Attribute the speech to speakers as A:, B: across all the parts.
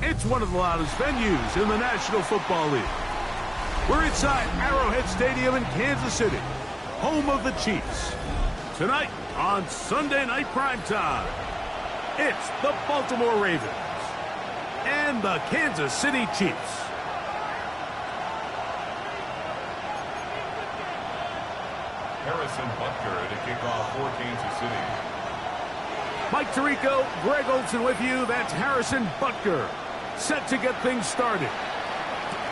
A: It's one of the loudest venues in the National Football League. We're inside Arrowhead Stadium in Kansas City, home of the Chiefs. Tonight on Sunday Night Primetime, it's the Baltimore Ravens and the Kansas City Chiefs.
B: Harrison Butker to kick off for Kansas City.
A: Mike Tirico, Greg Olsen with you. That's Harrison Butker, set to get things started.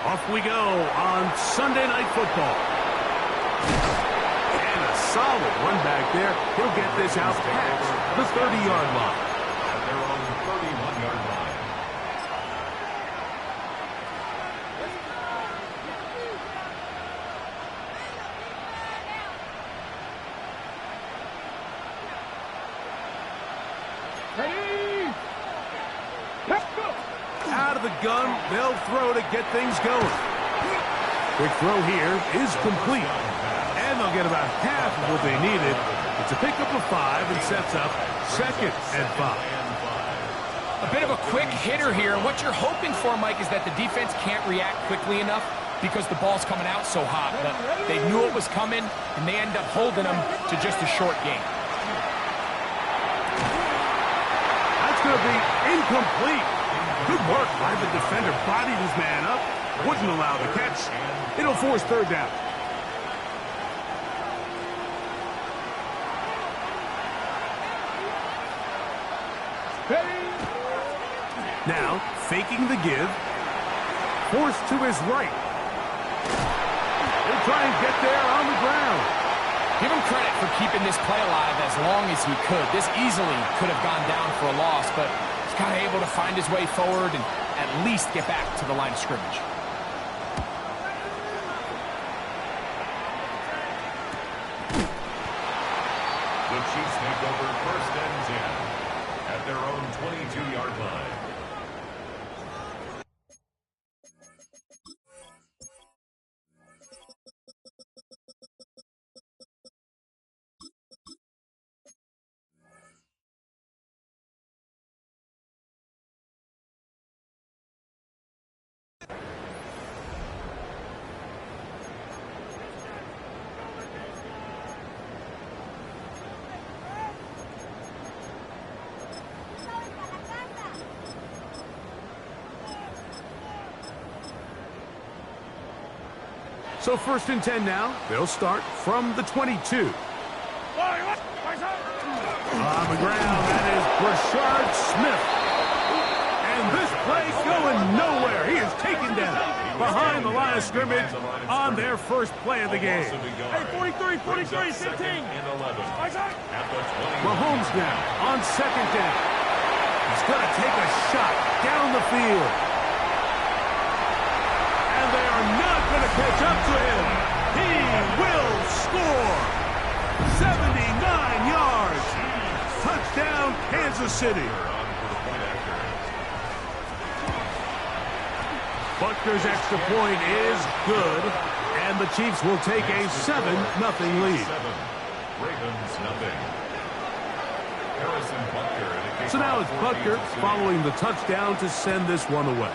A: Off we go on Sunday Night Football. And a solid run back there. He'll get this out past the 30-yard line.
B: At their own 31-yard line.
A: Out of the gun, they'll throw to get things going. Quick throw here is complete. And they'll get about half of what they needed. It's a pickup of 5 and sets up 2nd and 5.
C: A bit of a quick hitter here. What you're hoping for, Mike, is that the defense can't react quickly enough because the ball's coming out so hot. But they knew it was coming, and they end up holding them to just a short game.
A: That's going to be incomplete. Good work by the defender. Bodied his man up. Wouldn't allow the catch. It'll force 3rd down. Now, faking the give. Forced to his right. He'll try and get there on the ground.
C: Give him credit for keeping this play alive as long as he could. This easily could have gone down for a loss, but he's kind of able to find his way forward and at least get back to the line of scrimmage.
B: The Chiefs take over 1st and 10 at their own 22-yard line.
A: So 1st and 10 now. They'll start from the 22. On the ground, that is Brashard Smith. And this play's going nowhere. He is taken down behind the line of scrimmage on their first play of the game.
D: Hey, 43, 15.
A: Mahomes now on 2nd down. He's going to take a shot down the field. And they are not going to catch up to him. He will score. 79 yards. Touchdown, Kansas City. Butker's extra point is good, and the Chiefs will take a 7-0 lead.
B: Ravens nothing. Harrison Butker.
A: So now it's Butker following the touchdown to send this one away.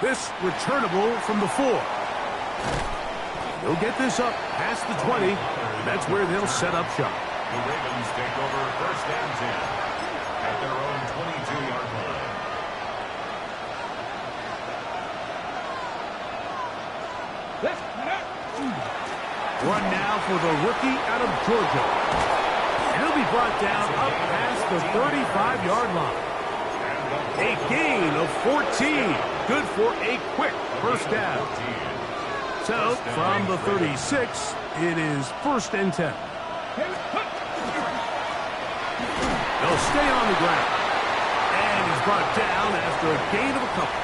A: This returnable from the 4. They'll get this up past the 20. That's where they'll set up shop.
B: The Ravens take over 1st and 10 at their own 22-yard line.
A: Run now for the rookie out of Georgia. And he'll be brought down up past the 35-yard line. A gain of 14. Good for a quick first down. So, from the 36, it is 1st and 10. They'll stay on the ground. And he's brought down after a gain of a couple.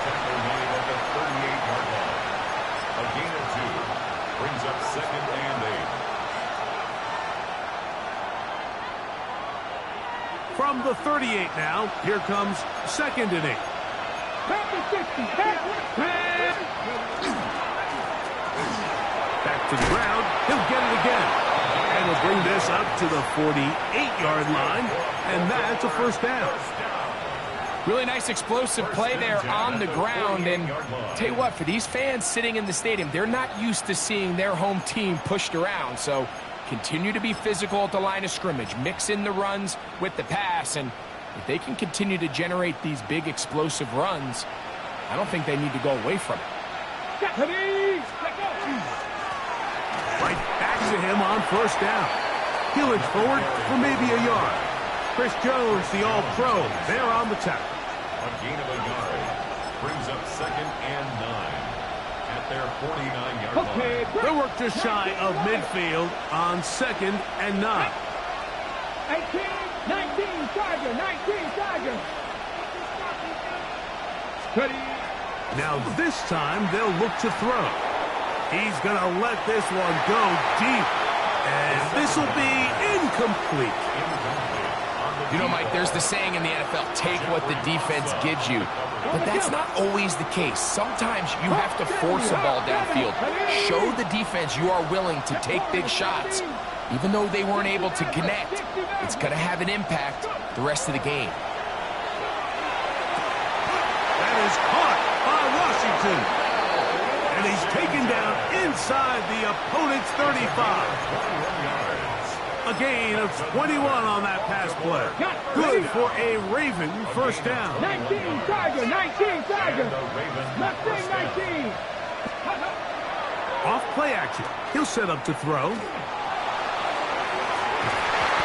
B: Tackle made at the 38-yard line. A gain of 2 brings up 2nd and 8.
A: From the 38 now, here comes 2nd and 8. Back to the ground. He'll get it again. And he'll bring this up to the 48-yard line. And that's a first down.
C: Really nice explosive play there on the ground. And tell you what, for these fans sitting in the stadium, they're not used to seeing their home team pushed around. So continue to be physical at the line of scrimmage. Mix in the runs with the pass. And if they can continue to generate these big explosive runs, I don't think they need to go away from it.
A: Right back to him on first down. He'll inch forward for maybe a yard. Chris Jones, the All-Pro, there on the tackle.
B: A gain of a yard brings up 2nd and 9 at their 49-yard line.
A: They'll work just shy of midfield on 2nd and 9.
D: 18, 19, Charger, 19, Charger.
A: Now this time they'll look to throw. He's going to let this one go deep. And this will be incomplete.
C: You know, Mike, there's the saying in the NFL, take what the defense gives you. But that's not always the case. Sometimes you have to force a ball downfield. Show the defense you are willing to take big shots. Even though they weren't able to connect, it's going to have an impact the rest of the game.
A: That is caught by Washington. And he's taken down inside the opponent's 35. A gain of 21 on that pass play. Good for a Raven first down.
D: 19, Charger, 19, Charger. Left wing, 19.
A: Off play action. He'll set up to throw.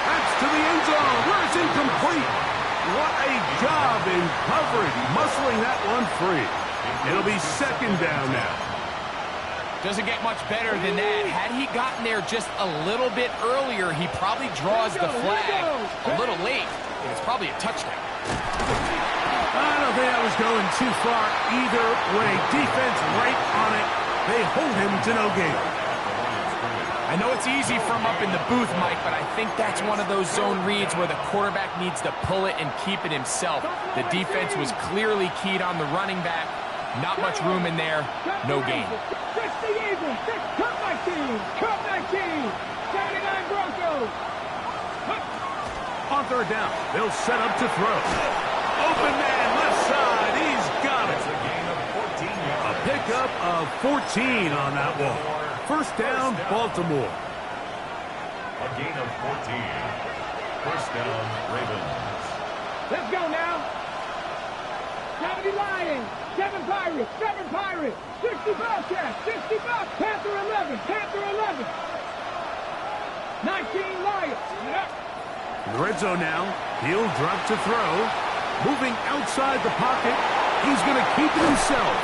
A: That's to the end zone where it's incomplete. What a job in coverage, muscling that one free. It'll be 2nd down now.
C: Doesn't get much better than that. Had he gotten there just a little bit earlier, he probably draws the flag a little late, and it's probably a touchdown.
A: I don't think that was going too far either way. Defense right on it. They hold him to no gain.
C: I know it's easy from up in the booth, Mike, but I think that's one of those zone reads where the quarterback needs to pull it and keep it himself. The defense was clearly keyed on the running back. Not much room in there. No gain.
D: 60 Eagles, Cup 19, Cup 19, 79 Broncos.
A: On 3rd down, they'll set up to throw. Open man, left side, he's got it. A pickup of 14 on that one. First down, Baltimore.
B: A gain of 14. First down, Ravens.
D: Let's go now. 70 Lions, 7 Pirates, 7 Pirates, 60 Bobcats, 60 Bobcats, Panther 11, Panther 11. 19 Lions.
A: In the red zone now, he'll drop to throw. Moving outside the pocket, he's going to keep it himself.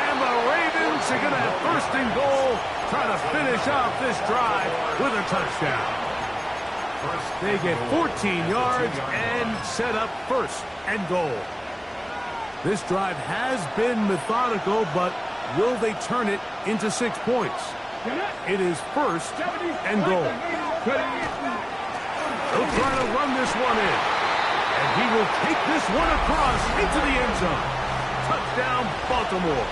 A: And the Ravens are going to have 1st and goal, trying to finish off this drive with a touchdown. They get 14 yards and set up 1st and goal. This drive has been methodical, but will they turn it into 6 points? It is 1st and goal. They'll try to run this one in. And he will take this one across into the end zone. Touchdown, Baltimore.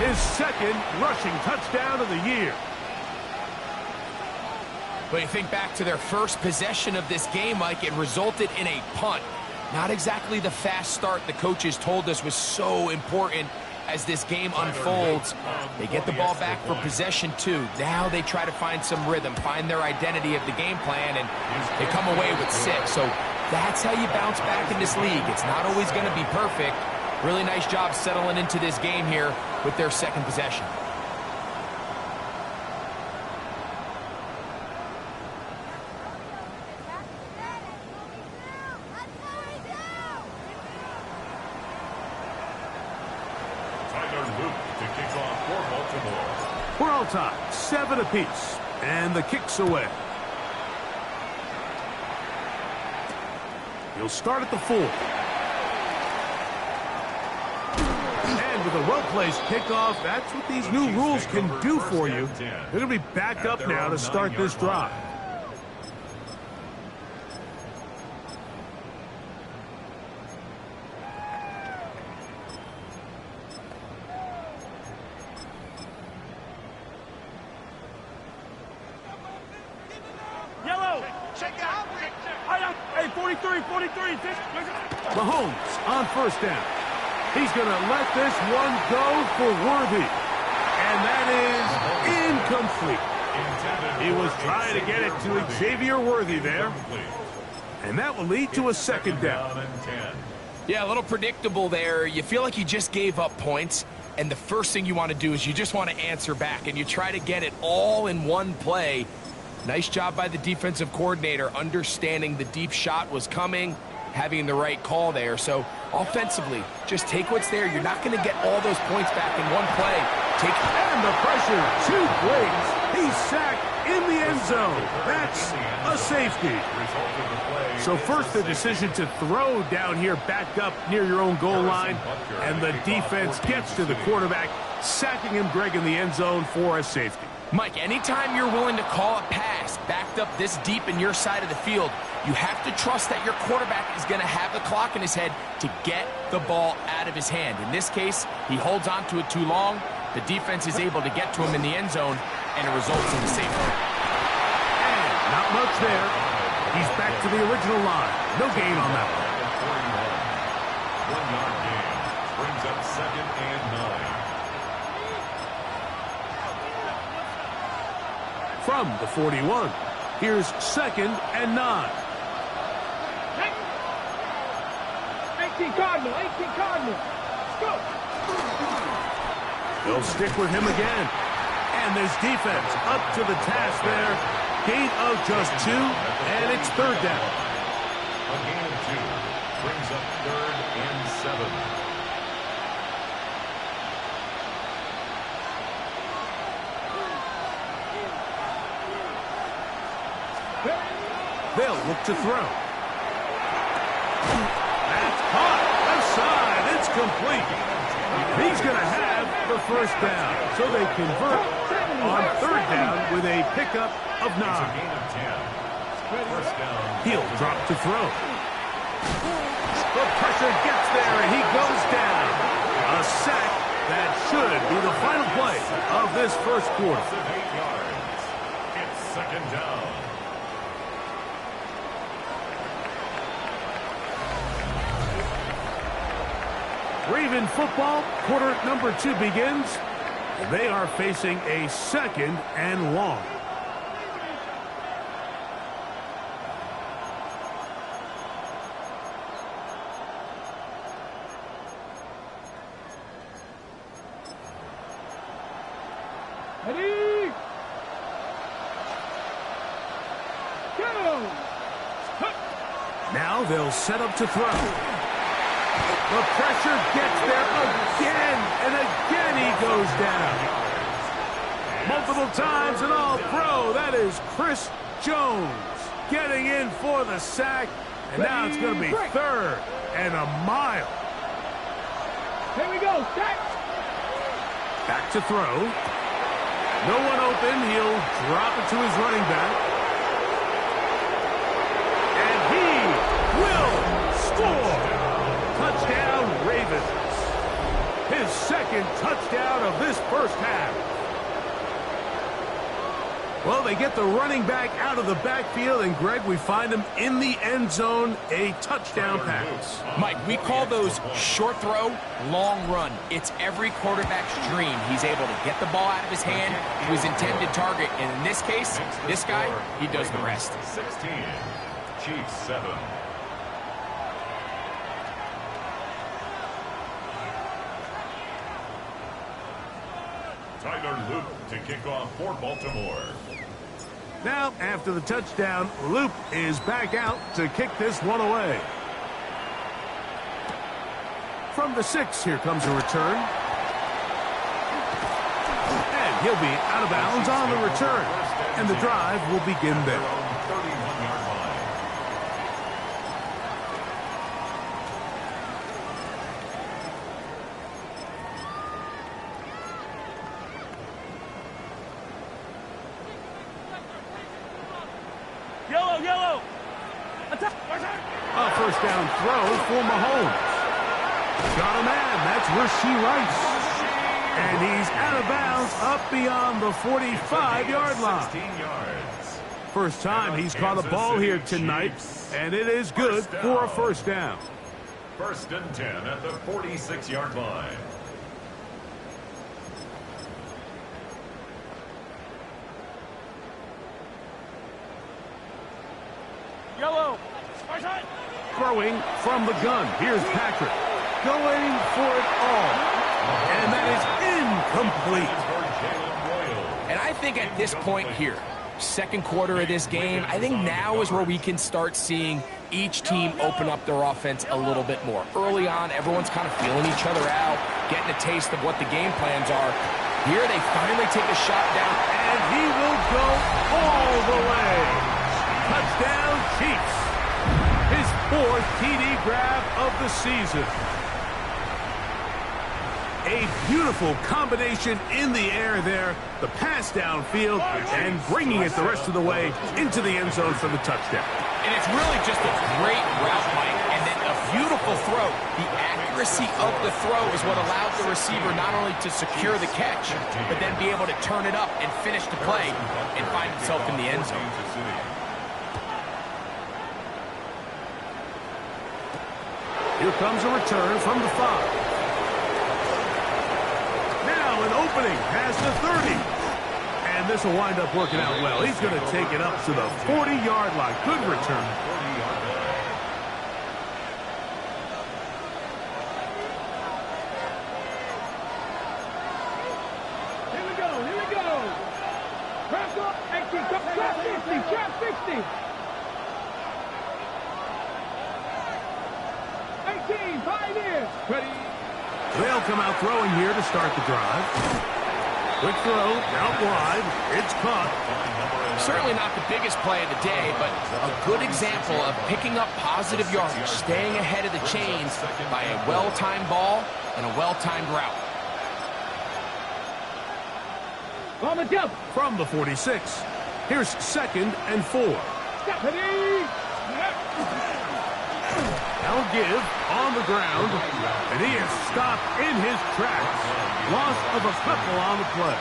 A: His 2nd rushing touchdown of the year.
C: But you think back to their first possession of this game, Mike, it resulted in a punt. Not exactly the fast start the coaches told us was so important as this game unfolds. They get the ball back for possession 2. Now they try to find some rhythm, find their identity of the game plan, and they come away with 6. So that's how you bounce back in this league. It's not always going to be perfect. Really nice job settling into this game here with their 2nd possession.
A: We're all tied, 7 apiece, and the kick's away. He'll start at the 4. And with a well-placed kickoff, that's what these new rules can do for you. They're going to be back up now to start this drive. Mahomes on first down. He's going to let this one go for Worthy. And that is incomplete. He was trying to get it to Xavier Worthy there. And that will lead to a second down.
C: Yeah, a little predictable there. You feel like you just gave up points, and the first thing you want to do is you just want to answer back, and you try to get it all in one play. Nice job by the defensive coordinator, understanding the deep shot was coming, having the right call there. So offensively, just take what's there. You're not going to get all those points back in one play.
A: And the pressure, 2 plays. He's sacked in the end zone. That's a safety. So first the decision to throw down here back up near your own goal line. And the defense gets to the quarterback, sacking him, Greg, in the end zone for a safety.
C: Mike, anytime you're willing to call a pass backed up this deep in your side of the field, you have to trust that your quarterback is going to have the clock in his head to get the ball out of his hand. In this case, he holds on to it too long. The defense is able to get to him in the end zone, and it results in the safety.
A: And not much there. He's back to the original line. No gain on that one.
B: 1-yard gain brings up 2nd and 9.
A: From the 41, here's 2nd and 9.
D: 18 Cardinal, 18 Cardinal. Let's go.
A: They'll stick with him again. And this defense up to the task there. Gain of just 2, and it's 3rd down.
B: A gain of 2 brings up 3rd and 7.
A: They'll look to throw. That's caught. Left side. It's complete. He's going to have the 1st down. So they convert on 3rd down with a pickup of 9.
B: It's a gain of 10. 1st down.
A: He'll drop to throw. The pressure gets there, and he goes down. A sack that should be the final play of this first quarter.
B: 8 yards. It's 2nd down.
A: Raven football, quarter number 2 begins. And they are facing a 2nd and long.
D: Ready? Go!
A: Now they'll set up to throw. The pressure gets there again, and again he goes down. Multiple times and all pro. That is Chris Jones getting in for the sack. And now it's going to be 3rd and a mile.
D: Here we go, set.
A: Back to throw. No one open. He'll drop it to his running back. And he will score. Touchdown, Ravens. His 2nd touchdown of this first half. Well, they get the running back out of the backfield, and Greg, we find him in the end zone, a touchdown pass.
C: Mike, we call those short throw, long run. It's every quarterback's dream. He's able to get the ball out of his hand to his intended target, and in this case, this guy, he does the rest.
B: 16, Chiefs 7. Tyler Loop to kick off for Baltimore.
A: Now, after the touchdown, Loop is back out to kick this one away. From the 6, here comes a return. And He'll be out of bounds on the return, and the drive will begin there.
B: 31-yard line.
D: Yellow.
A: A first down throw for Mahomes. Got a man. That's Rashee Rice. And he's out of bounds up beyond the 45-yard line.
B: 16 yards.
A: First time he's caught a ball here tonight, and it is good for a first down.
B: First and 10 at the 46-yard line.
D: Yellow.
A: Throwing from the gun. Here's Patrick. Going for it all. And that is incomplete.
C: And I think at this point here, second quarter of this game, I think now is where we can start seeing each team open up their offense a little bit more. Early on, everyone's kind of feeling each other out, getting a taste of what the game plans are. Here they finally take a shot down.
A: And he will go all the way. Touchdown, Chiefs. His fourth TD grab of the season. A beautiful combination in the air there. The pass downfield and bringing it the rest of the way into the end zone for the touchdown.
C: And it's really just a great route, Mike, and then a beautiful throw. The accuracy of the throw is what allowed the receiver not only to secure the catch, but then be able to turn it up and finish the play and find himself in the end zone.
A: Here comes a return from the 5. Now an opening past the 30. And this will wind up working out well. He's going to take it up to the 40-yard line. Good return.
D: Here we go. Press up, trap 60. 18, pioneers. Ready.
A: They'll come out throwing here to start the drive. Quick throw, out wide. It's caught.
C: Certainly not the biggest play of the day, but a good example of picking up positive yardage, staying ahead of the chains by a well-timed ball and a well-timed route.
D: On the jump.
A: From the 46. Here's 2nd and 4.
D: Ready.
A: Now give on the ground, and he is stopped in his tracks. Loss of a couple on the play.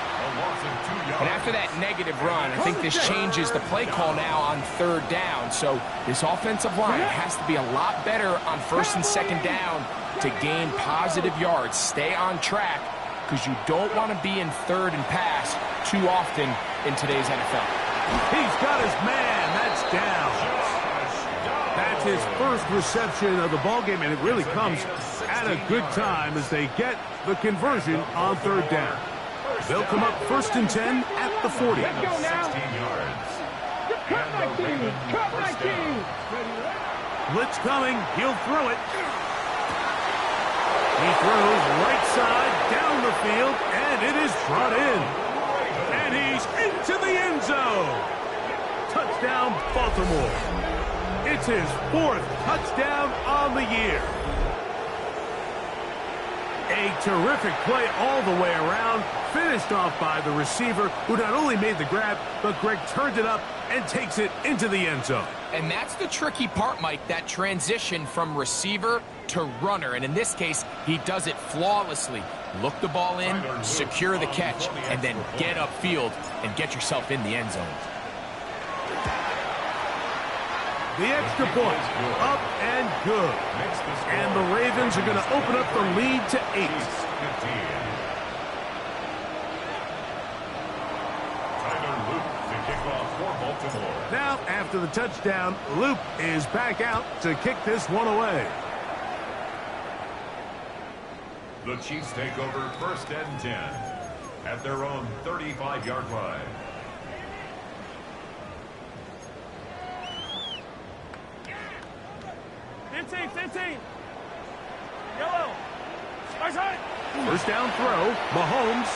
C: And after that negative run, I think this changes the play call now on 3rd down. So this offensive line has to be a lot better on 1st and 2nd down to gain positive yards. Stay on track, because you don't want to be in 3rd and pass too often in today's NFL.
A: He's got his man. That's down. That's his first reception of the ballgame, and it really comes at a good time as they get the conversion on 3rd down. They'll come up 1st and 10 at the 40.
D: Let's go now.
B: 16 yards.
D: Cut 19.
A: Blitz coming. He'll throw it. He throws right side down the field, and it is brought in. And he's into the end zone. Touchdown, Baltimore. It's his 4th touchdown on the year. A terrific play all the way around, finished off by the receiver, who not only made the grab, but Greg turned it up and takes it into the end zone.
C: And that's the tricky part, Mike, that transition from receiver to runner. And in this case, he does it flawlessly. Look the ball in, secure the catch, and then get upfield and get yourself in the end zone.
A: The extra point, up and good. And the Ravens are going to open up the lead to 8. Now, after the touchdown, Luke is back out to kick this one away.
B: The Chiefs take over 1st and 10 at their own 35-yard line.
D: Yellow.
A: First down throw, Mahomes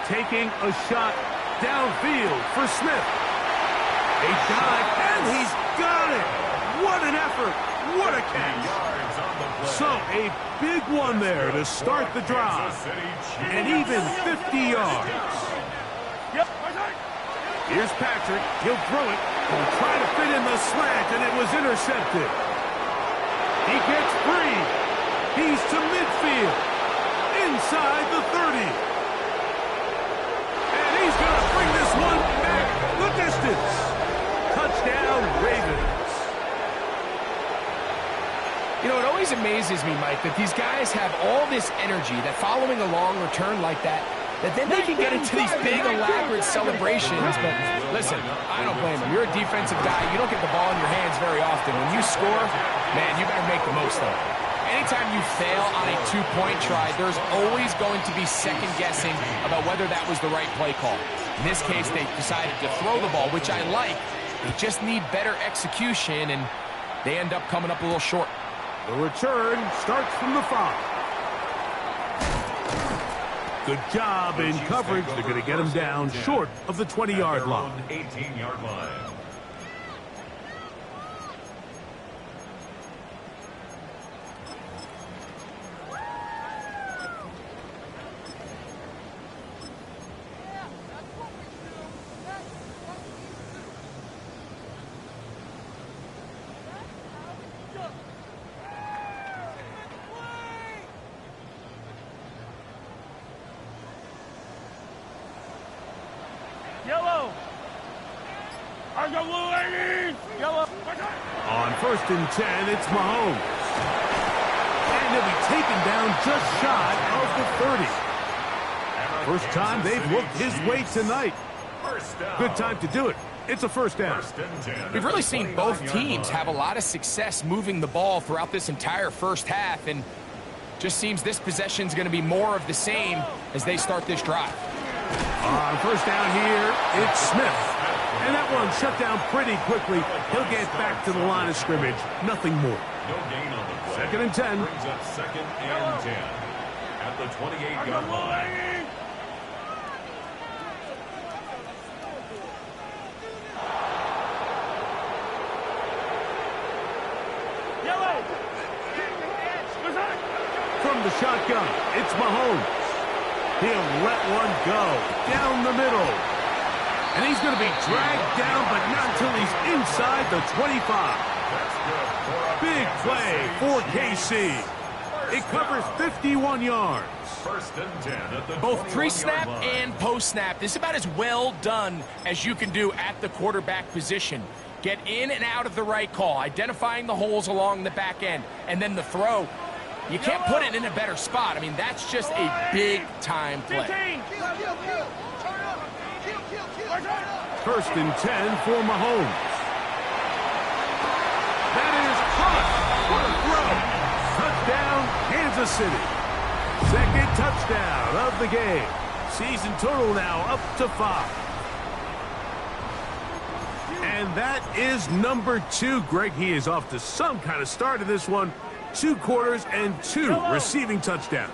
A: taking a shot downfield for Smith. A dive, and he's got it. What an effort. What a catch. So a big one there to start the drive. And even 50 yards. Here's Patrick. He'll throw it. He'll try to fit in the slant, and it was intercepted. He gets free. He's to midfield. Inside the 30. And he's going to bring this one back the distance. Touchdown, Ravens.
C: You know, it always amazes me, Mike, that these guys have all this energy, that following a long return like that then they can get into these big, elaborate celebrations. But listen, I don't blame them. You're a defensive guy. You don't get the ball in your hands very often. When you score, man, you better make the most of it. Anytime you fail on a two-point try, there's always going to be second-guessing about whether that was the right play call. In this case, they decided to throw the ball, which I like. They just need better execution, and they end up coming up a little short.
A: The return starts from the 5. Good job in coverage. They're going to get him down short of the 20-yard line.
B: 18-yard line.
D: Yellow. On the blue ladies. Yellow.
A: On 1st and 10, it's Mahomes. And he'll be taken down just shy of the 30. First time they've looked his way tonight. Good time to do it. It's a first down.
C: We've really seen both teams have a lot of success moving the ball throughout this entire first half, and just seems this possession is going to be more of the same as they start this drive.
A: On first down here, it's Smith. And that one shut down pretty quickly. He'll get back to the line of scrimmage. Nothing more.
B: No gain on the play.
A: 2nd and 10.
B: Brings up 2nd and 10 at the 28-yard line.
D: Yellow.
A: From the shotgun, it's Mahomes. He'll let one go down the middle. And he's going to be dragged down, but not until he's inside the 25. Big play for KC. It covers 51 yards.
B: 1st and 10 at the
C: Both pre-snap and post-snap. This is about as well done as you can do at the quarterback position. Get in and out of the right call, identifying the holes along the back end, and then the throw. You can't put it in a better spot. I mean, that's just a big-time play.
A: 1st and 10 for Mahomes. That is caught. What a throw. Touchdown, Kansas City. 2nd touchdown of the game. Season total now up to 5. And that is number 2. Greg, he is off to some kind of start in this one. 2 quarters and 2 receiving touchdowns.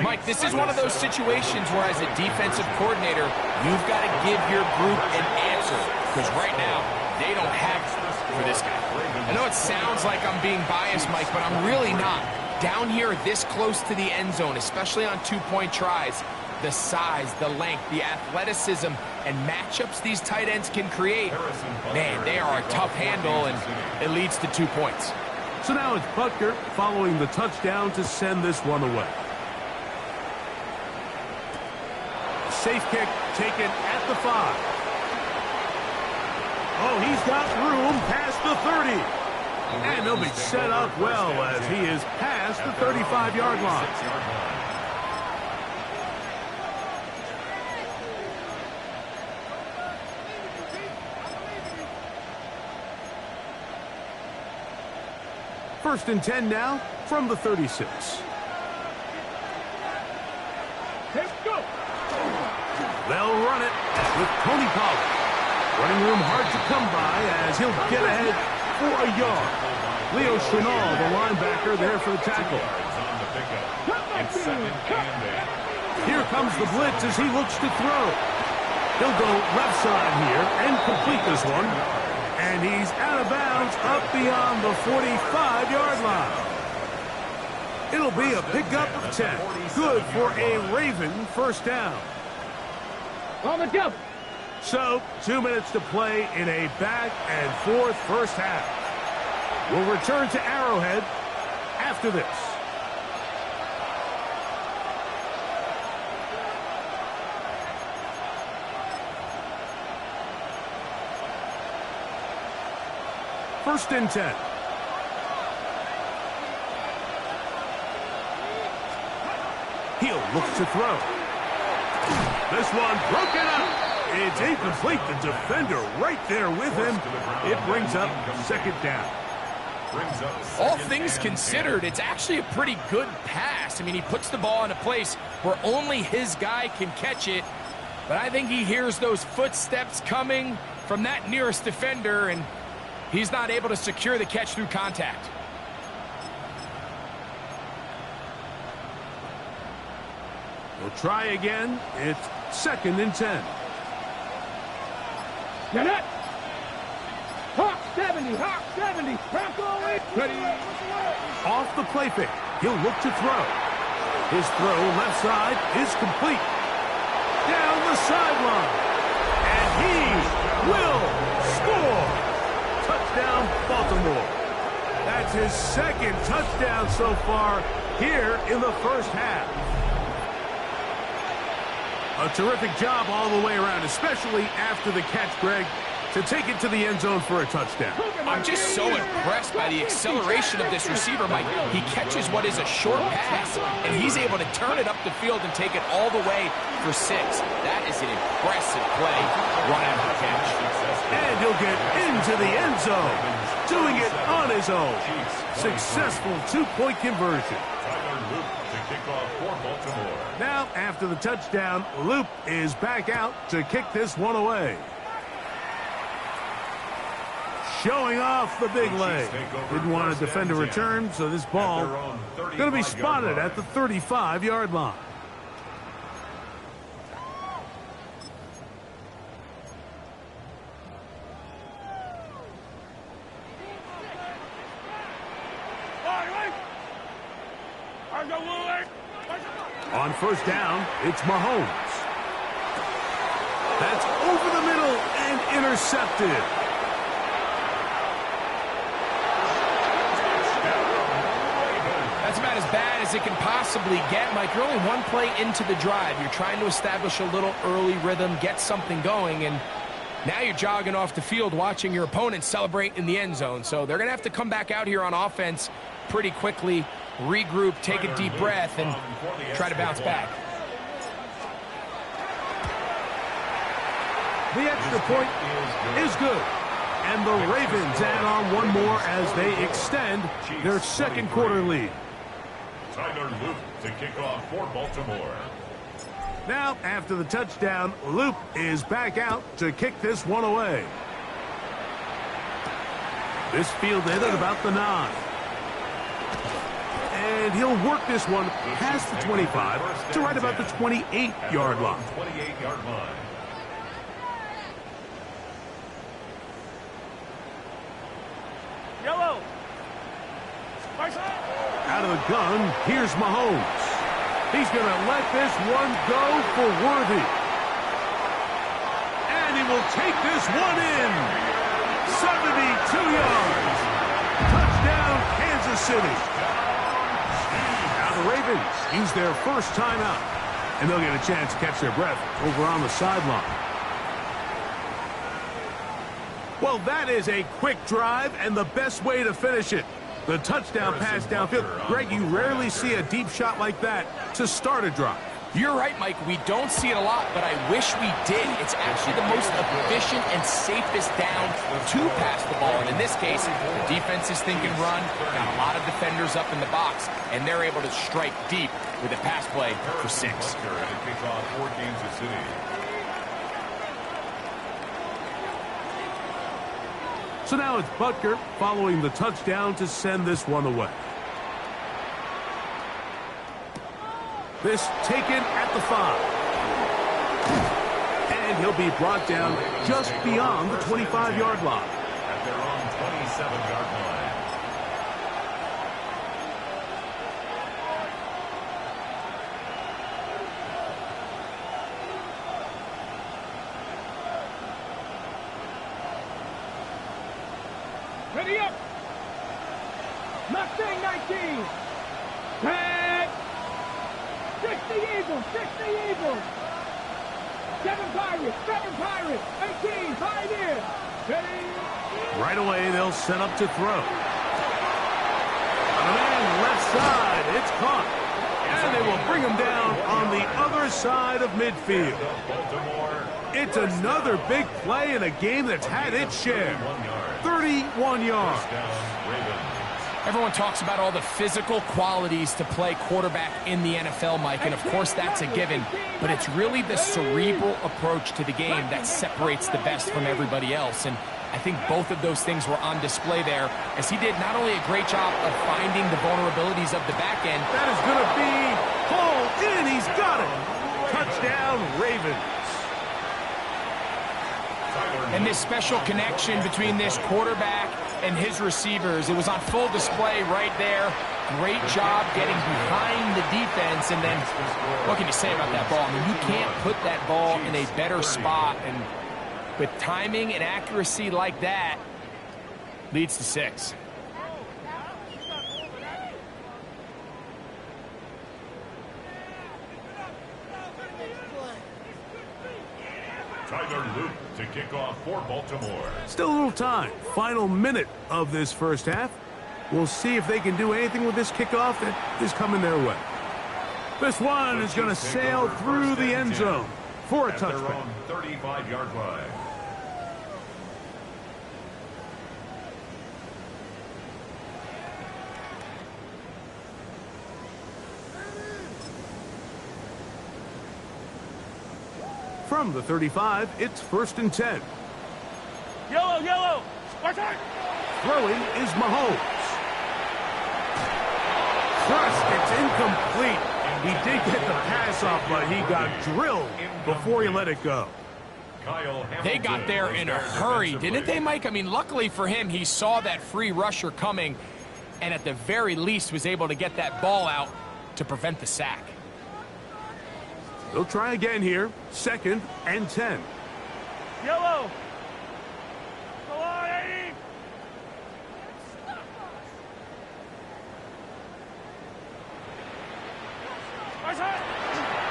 C: Mike, this is one of those situations where as a defensive coordinator, you've got to give your group an answer. Because right now, they don't have it for this guy. I know it sounds like I'm being biased, Mike, but I'm really not. Down here this close to the end zone, especially on 2-point tries, the size, the length, the athleticism, and matchups these tight ends can create, man, they are a tough handle, and it leads to 2 points.
A: So now it's Butker following the touchdown to send this one away. Safe kick taken at the 5. Oh, he's got room past the 30. And he'll be set up well as he is past the 35-yard line. First and 10 now from the 36.
D: Let's go.
A: They'll run it with Tony Pollard. Running room hard to come by as he'll get ahead for a yard. Leo Chenal, the linebacker, there for the tackle. Here comes the blitz as he looks to throw. He'll go left side here and complete this one. And he's out of bounds up beyond the 45-yard line. It'll be a pickup of 10. Good for a Raven first down.
D: On the double.
A: So, 2 minutes to play in a back-and-forth first half. We'll return to Arrowhead after this. First and 10. He'll look to throw. This one broken up. It's incomplete. The defender right there with him. It brings up second down.
C: All things considered, it's actually a pretty good pass. I mean, he puts the ball in a place where only his guy can catch it. But I think he hears those footsteps coming from that nearest defender, and he's not able to secure the catch through contact.
A: We'll try again. It's second and 10.
D: Get it. Hawk 70. Hawk 70. Hawk away. Ready.
A: Off the play fake. He'll look to throw. His throw left side is complete. Down the sideline. And he will score. Touchdown, Baltimore. That's his second touchdown so far here in the first half. A terrific job all the way around, especially after the catch, Greg, to take it to the end zone for a touchdown.
C: I'm just so impressed by the acceleration of this receiver, Mike. He catches what is a short pass, and he's able to turn it up the field and take it all the way for 6. That is an impressive play right after the catch.
A: And he'll get into the end zone, doing it on his own. Successful two-point conversion. Now, after the touchdown, Loop is back out to kick this one away. Showing off the big leg. Didn't want to defend a return, so this ball going to be spotted at the 35-yard line. On first down, it's Mahomes. That's over the middle and intercepted.
C: That's about as bad as it can possibly get, Mike. You're only one play into the drive. You're trying to establish a little early rhythm, get something going, and now you're jogging off the field watching your opponent celebrate in the end zone. So they're going to have to come back out here on offense pretty quickly, regroup, take a deep breath, and try to bounce back.
A: The extra point is good. And the Ravens add on one more as they extend their second quarter lead.
B: Tyler Loop to kick off for Baltimore.
A: Now, after the touchdown, Loop is back out to kick this one away. This fielded at about the 9. And he'll work this one past the 25 to right about the 28-yard line.
B: 28-yard line.
D: Yellow.
A: Out of the gun, here's Mahomes. He's going to let this one go for Worthy. And he will take this one in. 72 yards. Touchdown, Kansas City. Now the Ravens use their first timeout, and they'll get a chance to catch their breath over on the sideline. Well, that is a quick drive and the best way to finish it. The touchdown pass downfield. Greg, you rarely see a deep shot like that to start a drive.
C: You're right, Mike. We don't see it a lot, but I wish we did. It's actually the most efficient and safest down to pass the ball. And in this case, the defense is thinking run, got a lot of defenders up in the box, and they're able to strike deep with a pass play for 6.
A: So now it's Butker following the touchdown to send this one away. This taken at at the 5. And he'll be brought down just beyond the 25-yard line.
B: At their own 27-yard line.
D: Ready up. Mustang 19. 10. 60 Eagles. 60 Eagles. 7 Pirates. 7 Pirates. 18 Pioneers. Ready.
A: Right away, they'll set up to throw. The man left side. It's caught. And they will bring him down on the other side of midfield. It's another big play in a game that's had its share. 31 yards.
C: Everyone talks about all the physical qualities to play quarterback in the NFL, Mike, and of course that's a given, but it's really the cerebral approach to the game that separates the best from everybody else, and I think both of those things were on display there, as he did not only a great job of finding the vulnerabilities of the back end.
A: That is going to be pulled in. He's got it. Touchdown, Ravens.
C: And this special connection between this quarterback and his receivers, it was on full display right there. Great job getting behind the defense. And then, what can you say about that ball? I mean, you can't put that ball in a better spot. And with timing and accuracy like that, leads to 6.
B: Tyler Luke to kick off for Baltimore.
A: Still a little time. Final minute of this first half. We'll see if they can do anything with this kickoff that is coming their way. This one is going to sail through the end zone for a touchdown.
B: 35-yard line.
A: From the 35, it's 1st and 10.
D: Yellow, yellow.
A: Throwing is Mahomes. First, it's incomplete. He did get the pass off, but he got drilled before he let it go.
C: They got there in a hurry, didn't they, Mike? I mean, luckily for him, he saw that free rusher coming and at the very least was able to get that ball out to prevent the sack.
A: They'll try again here. 2nd and 10.
D: Yellow. Go on, Eddie.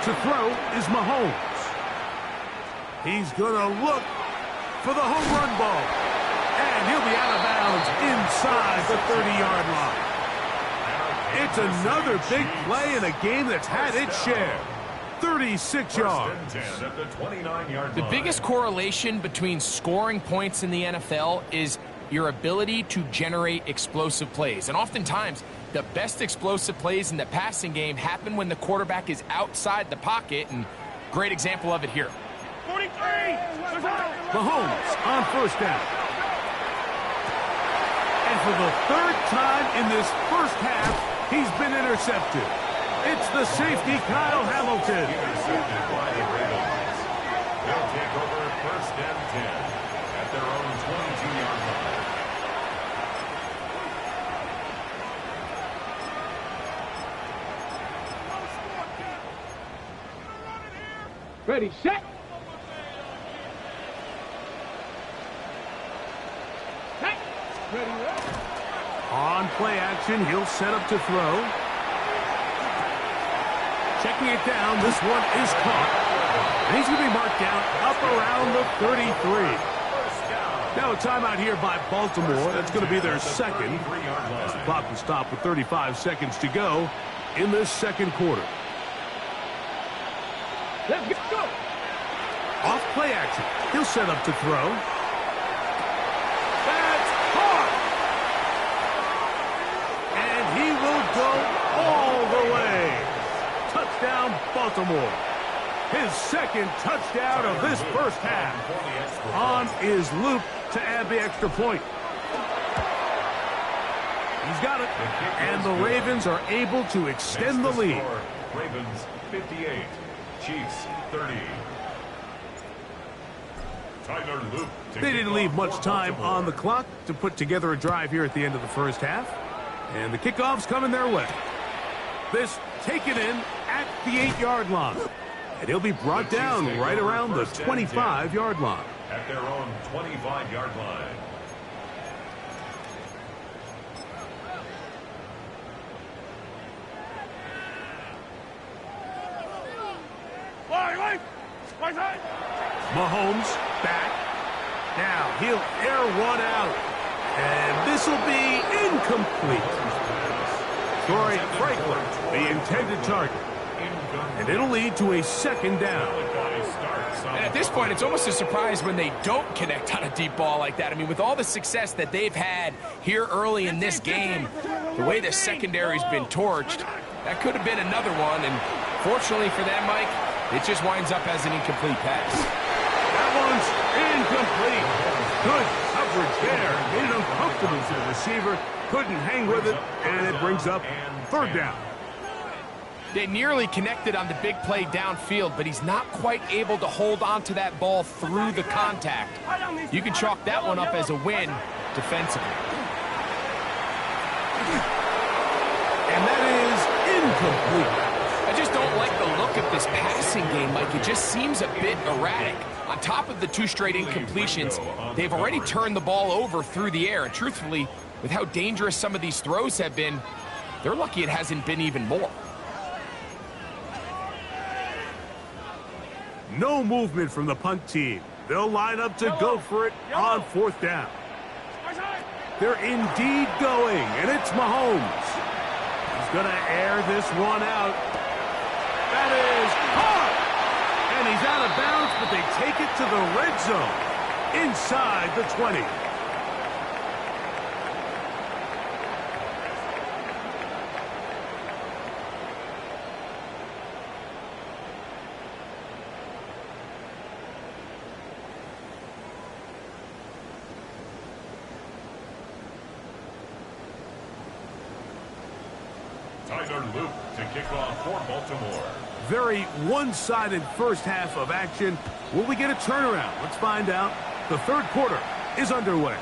A: To throw is Mahomes. He's going to look for the home run ball. And he'll be out of bounds inside the 30-yard line. It's another big play in a game that's had its share. 36 yards.
C: The biggest correlation between scoring points in the NFL is your ability to generate explosive plays. And oftentimes, the best explosive plays in the passing game happen when the quarterback is outside the pocket, and great example of it here.
D: 43.
A: Mahomes on 1st down. And for the 3rd time in this first half, he's been intercepted. It's the safety, Kyle Hamilton.
B: Intercepted by the Ravens. They'll take over 1st and 10 at their own 22-yard line.
D: Ready, set. Set. Ready,
A: On play action, he'll set up to throw. Checking it down, this one is caught. And he's going to be marked down up around the 33. Now a timeout here by Baltimore. That's going to be their 2nd. As the clock will stop with 35 seconds to go in this 2nd quarter.
D: Let's go.
A: Off play action. He'll set up to throw. That's caught. And he will go all the way. Touchdown, Baltimore. His 2nd touchdown of this first half. On is Luke to add the extra point. He's got it. And the Ravens are able to extend the lead.
B: Ravens 58, Chiefs 30. Tyler Luke.
A: They didn't leave much time on the clock to put together a drive here at the end of the first half. And the kickoff's coming their way. This taken in at the 8-yard line. And he'll be brought down right around the 25-yard line.
B: At their own 25-yard line.
A: Mahomes back. Now he'll air one out. And this will be incomplete. Troy Franklin, the intended target. And it'll lead to a second down.
C: And at this point, it's almost a surprise when they don't connect on a deep ball like that. I mean, with all the success that they've had here early in this game, the way the secondary's been torched, that could have been another one. And fortunately for them, Mike, it just winds up as an incomplete pass.
A: That one's incomplete. Good coverage there. Made it uncomfortable for the receiver. Couldn't hang with it, and it brings up third down.
C: They nearly connected on the big play downfield, but he's not quite able to hold on to that ball through the contact. You can chalk that one up as a win defensively.
A: And that is incomplete.
C: I just don't like the look of this passing game, Mike. It just seems a bit erratic. On top of the 2 straight incompletions, they've already turned the ball over through the air. And truthfully, with how dangerous some of these throws have been, they're lucky it hasn't been even more.
A: No movement from the punt team. They'll line up to go for it on fourth down. They're indeed going, and it's Mahomes. He's going to air this one out. That is caught! And he's out of bounds, but they take it to the red zone inside the 20.
B: Tyler Luke to kick off for Baltimore.
A: Very one-sided first half of action. Will we get a turnaround? Let's find out. The third quarter is underway.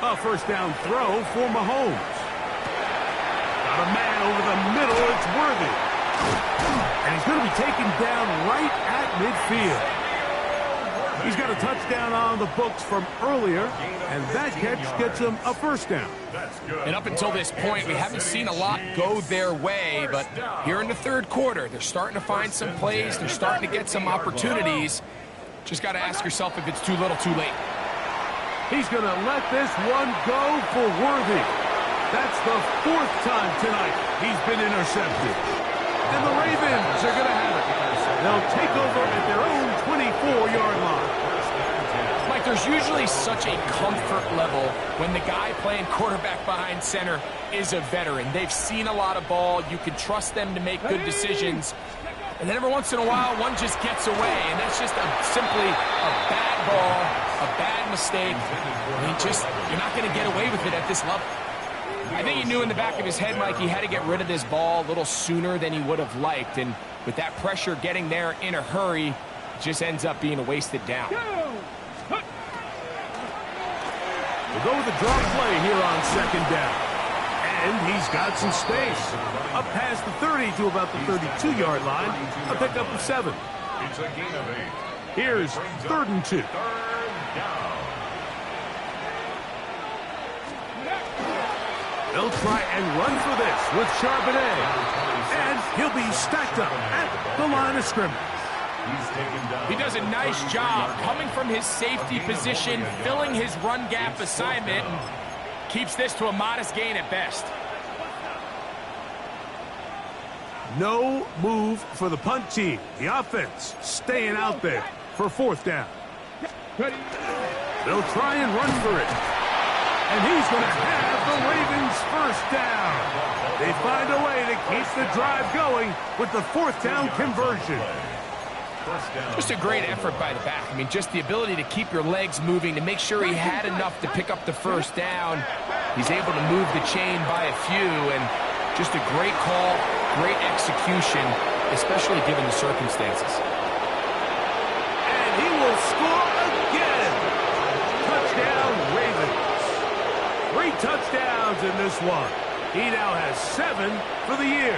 A: A first down throw for Mahomes. Got a man over the middle. It's Worthy. And he's going to be taken down right at midfield. He's got a touchdown on the books from earlier, and that catch gets him a first down.
C: And up until this point, we haven't seen a lot go their way, but here in the third quarter, they're starting to find some plays. They're starting to get some opportunities. Just got to ask yourself if it's too little, too late.
A: He's going to let this one go for Worthy. That's the 4th time tonight he's been intercepted. And the Ravens are going to have it. They'll take over at their own 24-yard line.
C: Mike, there's usually such a comfort level when the guy playing quarterback behind center is a veteran. They've seen a lot of ball. You can trust them to make good decisions. And then every once in a while, one just gets away. And that's just simply a bad ball, a bad mistake. I mean, you're not going to get away with it at this level. I think he knew in the back of his head, Mike, he had to get rid of this ball a little sooner than he would have liked. And with that pressure getting there in a hurry, it just ends up being a wasted down.
A: We'll go with the draw play here on second down. And he's got some space. Up past the 30 to about the 32-yard line. A pickup of 7.
B: It's a gain of 8.
A: Here's 3rd and 2.
B: Third down.
A: They'll try and run for this with Charbonnet. And he'll be stacked up at the line of scrimmage.
C: He does a nice job coming from his safety position, filling his run gap assignment, and keeps this to a modest gain at best.
A: No move for the punt team. The offense staying out there for 4th down. They'll try and run for it. And he's going to have the Ravens first down. They find a way to keep the drive going with the fourth down conversion.
C: Just a great effort by the back. I mean, just the ability to keep your legs moving to make sure he had enough to pick up the first down. He's able to move the chain by a few, and just a great call, great execution, especially given the circumstances.
A: And he will score again. Touchdown, Ravens. 3 touchdowns in this one. He now has 7 for the year.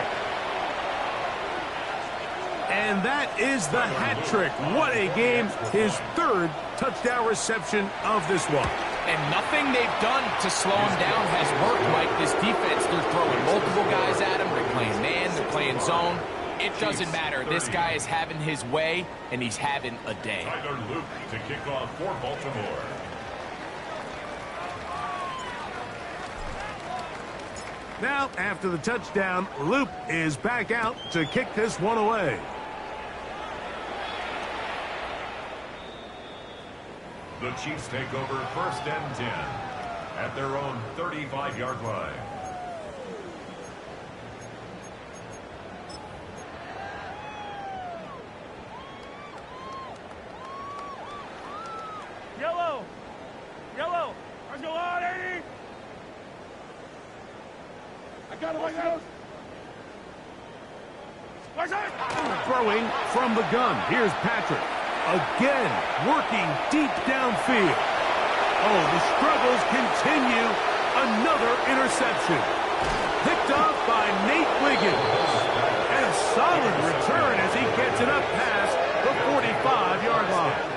A: And that is the hat trick. What a game. His 3rd touchdown reception of this one.
C: And nothing they've done to slow him down has worked, Mike. This defense, they're throwing multiple guys at him. They're playing man, they're playing zone. It doesn't matter. This guy is having his way, and he's having a day.
B: Tyler Luke to kick off for Baltimore.
A: Now, after the touchdown, Loop is back out to kick this one away.
B: The Chiefs take over 1st and 10 at their own 35-yard line.
D: Yellow. Yellow. Let's go on, 80. I got it like that.
A: Throwing from the gun. Here's Patrick. Again, working deep downfield. Oh, the struggles continue. Another interception. Picked off by Nate Wiggins. And a solid return as he gets it up past the 45-yard line.